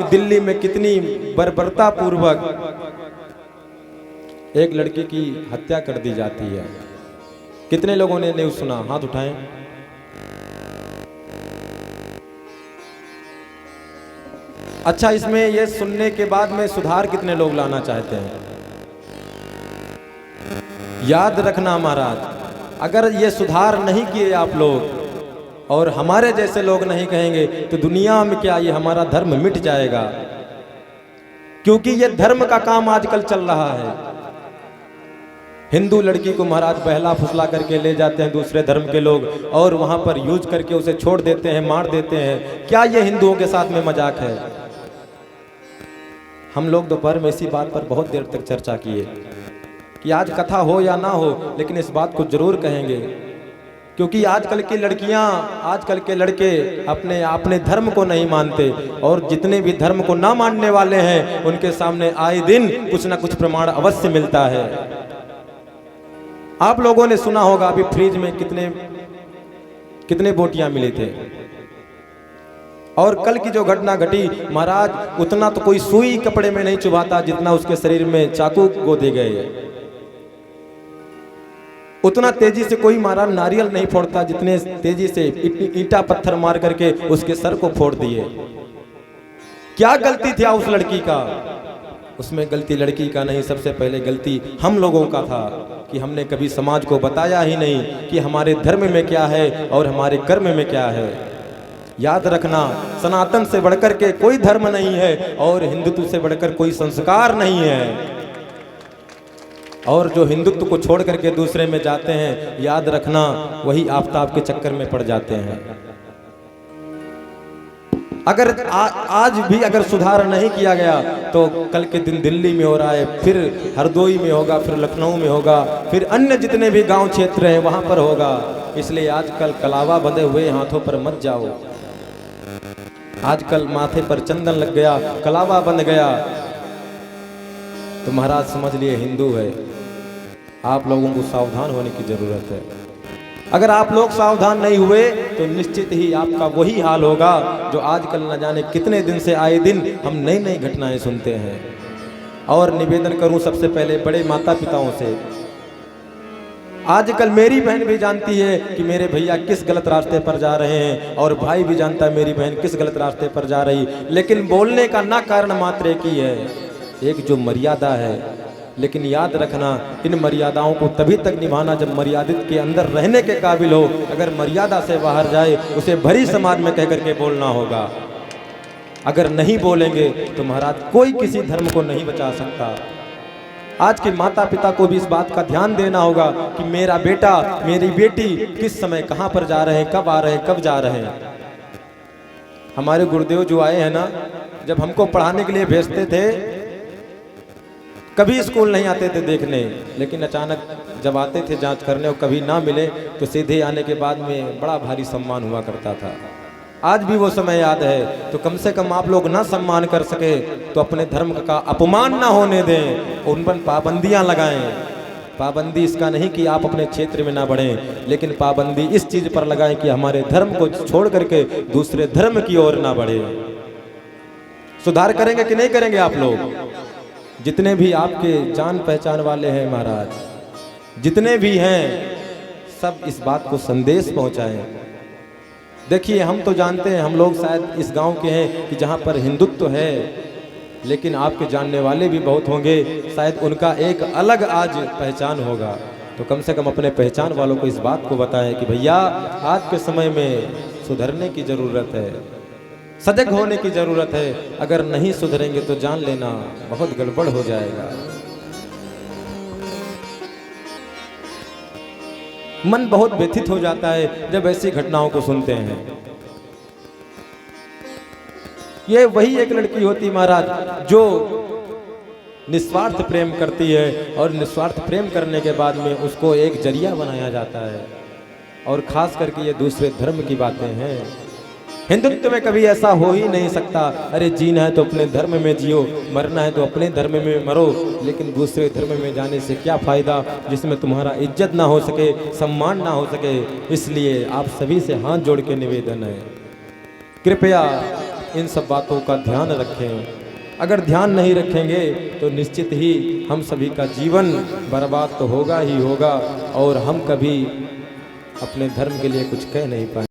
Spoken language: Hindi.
दिल्ली में कितनी बर्बरता पूर्वक एक लड़की की हत्या कर दी जाती है। कितने लोगों ने न्यूज़ सुना? हाथ उठाएं। अच्छा, इसमें ये सुनने के बाद में सुधार कितने लोग लाना चाहते हैं? याद रखना महाराज, अगर ये सुधार नहीं किए आप लोग और हमारे जैसे लोग नहीं कहेंगे तो दुनिया में क्या ये हमारा धर्म मिट जाएगा। क्योंकि ये धर्म का काम आजकल चल रहा है। हिंदू लड़की को महाराज बहला फुसला करके ले जाते हैं दूसरे धर्म के लोग और वहां पर यूज करके उसे छोड़ देते हैं, मार देते हैं। क्या ये हिंदुओं के साथ में मजाक है? हम लोग दोपहर में इसी बात पर बहुत देर तक चर्चा किए कि आज कथा हो या ना हो, लेकिन इस बात को जरूर कहेंगे, क्योंकि आजकल की लड़कियां, आजकल के लड़के अपने धर्म को नहीं मानते और जितने भी धर्म को ना मानने वाले हैं उनके सामने आए दिन कुछ ना कुछ प्रमाण अवश्य मिलता है। आप लोगों ने सुना होगा अभी फ्रिज में कितने बोटियां मिले थे, और कल की जो घटना घटी महाराज, उतना तो कोई सुई कपड़े में नहीं चुभाता जितना उसके शरीर में चाकू गोदे गए। उतना तेजी से कोई महाराज नारियल नहीं फोड़ता जितने तेजी से ईंटा पत्थर मार करके उसके सर को फोड़ दिए। क्या गलती थी उस लड़की का? उसमें गलती लड़की का नहीं, सबसे पहले गलती हम लोगों का था कि हमने कभी समाज को बताया ही नहीं कि हमारे धर्म में क्या है और हमारे कर्म में क्या है। याद रखना, सनातन से बढ़कर के कोई धर्म नहीं है और हिंदुत्व से बढ़कर कोई संस्कार नहीं है। और जो हिंदुत्व को छोड़ करके दूसरे में जाते हैं, याद रखना वही आफताब के चक्कर में पड़ जाते हैं। अगर आज भी अगर सुधार नहीं किया गया तो कल के दिन दिल्ली में हो रहा है, फिर हरदोई में होगा, फिर लखनऊ में होगा, फिर अन्य जितने भी गांव क्षेत्र हैं वहां पर होगा। इसलिए आजकल कलावा बंधे हुए हाथों पर मत जाओ। आजकल माथे पर चंदन लग गया, कलावा बंध गया तो महाराज समझ लिए हिंदू है। आप लोगों को सावधान होने की जरूरत है। अगर आप लोग सावधान नहीं हुए तो निश्चित ही आपका वही हाल होगा जो आजकल न जाने कितने दिन से आए दिन हम नई नई घटनाएं सुनते हैं। और निवेदन करूं सबसे पहले बड़े माता पिताओं से, आजकल मेरी बहन भी जानती है कि मेरे भैया किस गलत रास्ते पर जा रहे हैं और भाई भी जानता है मेरी बहन किस गलत रास्ते पर जा रही, लेकिन बोलने का ना कारण मात्र एक ही है, एक जो मर्यादा है। लेकिन याद रखना, इन मर्यादाओं को तभी तक निभाना जब मर्यादित के अंदर रहने के काबिल हो। अगर मर्यादा से बाहर जाए उसे भरी समाज में कह करके बोलना होगा। अगर नहीं बोलेंगे तो महाराज कोई किसी धर्म को नहीं बचा सकता। आज के माता पिता को भी इस बात का ध्यान देना होगा कि मेरा बेटा, मेरी बेटी किस समय कहां पर जा रहे हैं, कब आ रहे हैं, कब जा रहे हैं। हमारे गुरुदेव जो आए हैं ना, जब हमको पढ़ाने के लिए भेजते थे कभी स्कूल नहीं आते थे देखने, लेकिन अचानक जब आते थे जांच करने और कभी ना मिले तो सीधे आने के बाद में बड़ा भारी सम्मान हुआ करता था। आज भी वो समय याद है। तो कम से कम आप लोग ना सम्मान कर सके तो अपने धर्म का अपमान ना होने दें, उन पर पाबंदियां लगाएं। पाबंदी इसका नहीं कि आप अपने क्षेत्र में ना बढ़ें, लेकिन पाबंदी इस चीज पर लगाएं कि हमारे धर्म को छोड़ करके दूसरे धर्म की ओर ना बढ़े। सुधार करेंगे कि नहीं करेंगे आप लोग? जितने भी आपके जान पहचान वाले हैं महाराज, जितने भी हैं, सब इस बात को संदेश पहुंचाएं। देखिए, हम तो जानते हैं, हम लोग शायद इस गांव के हैं कि जहां पर हिंदुत्व है, लेकिन आपके जानने वाले भी बहुत होंगे, शायद उनका एक अलग आज पहचान होगा। तो कम से कम अपने पहचान वालों को इस बात को बताएं कि भैया आज के समय में सुधरने की जरूरत है, सजग होने की जरूरत है। अगर नहीं सुधरेंगे तो जान लेना बहुत गड़बड़ हो जाएगा। मन बहुत व्यथित हो जाता है जब ऐसी घटनाओं को सुनते हैं। ये वही एक लड़की होती महाराज जो निस्वार्थ प्रेम करती है और निस्वार्थ प्रेम करने के बाद में उसको एक जरिया बनाया जाता है। और खास करके ये दूसरे धर्म की बातें हैं। हिंदुत्व में कभी ऐसा हो ही नहीं सकता। अरे जीना है तो अपने धर्म में जियो, मरना है तो अपने धर्म में मरो, लेकिन दूसरे धर्म में जाने से क्या फायदा जिसमें तुम्हारा इज्जत ना हो सके, सम्मान ना हो सके। इसलिए आप सभी से हाथ जोड़ के निवेदन है, कृपया इन सब बातों का ध्यान रखें। अगर ध्यान नहीं रखेंगे तो निश्चित ही हम सभी का जीवन बर्बाद तो होगा ही होगा और हम कभी अपने धर्म के लिए कुछ कह नहीं पाएंगे।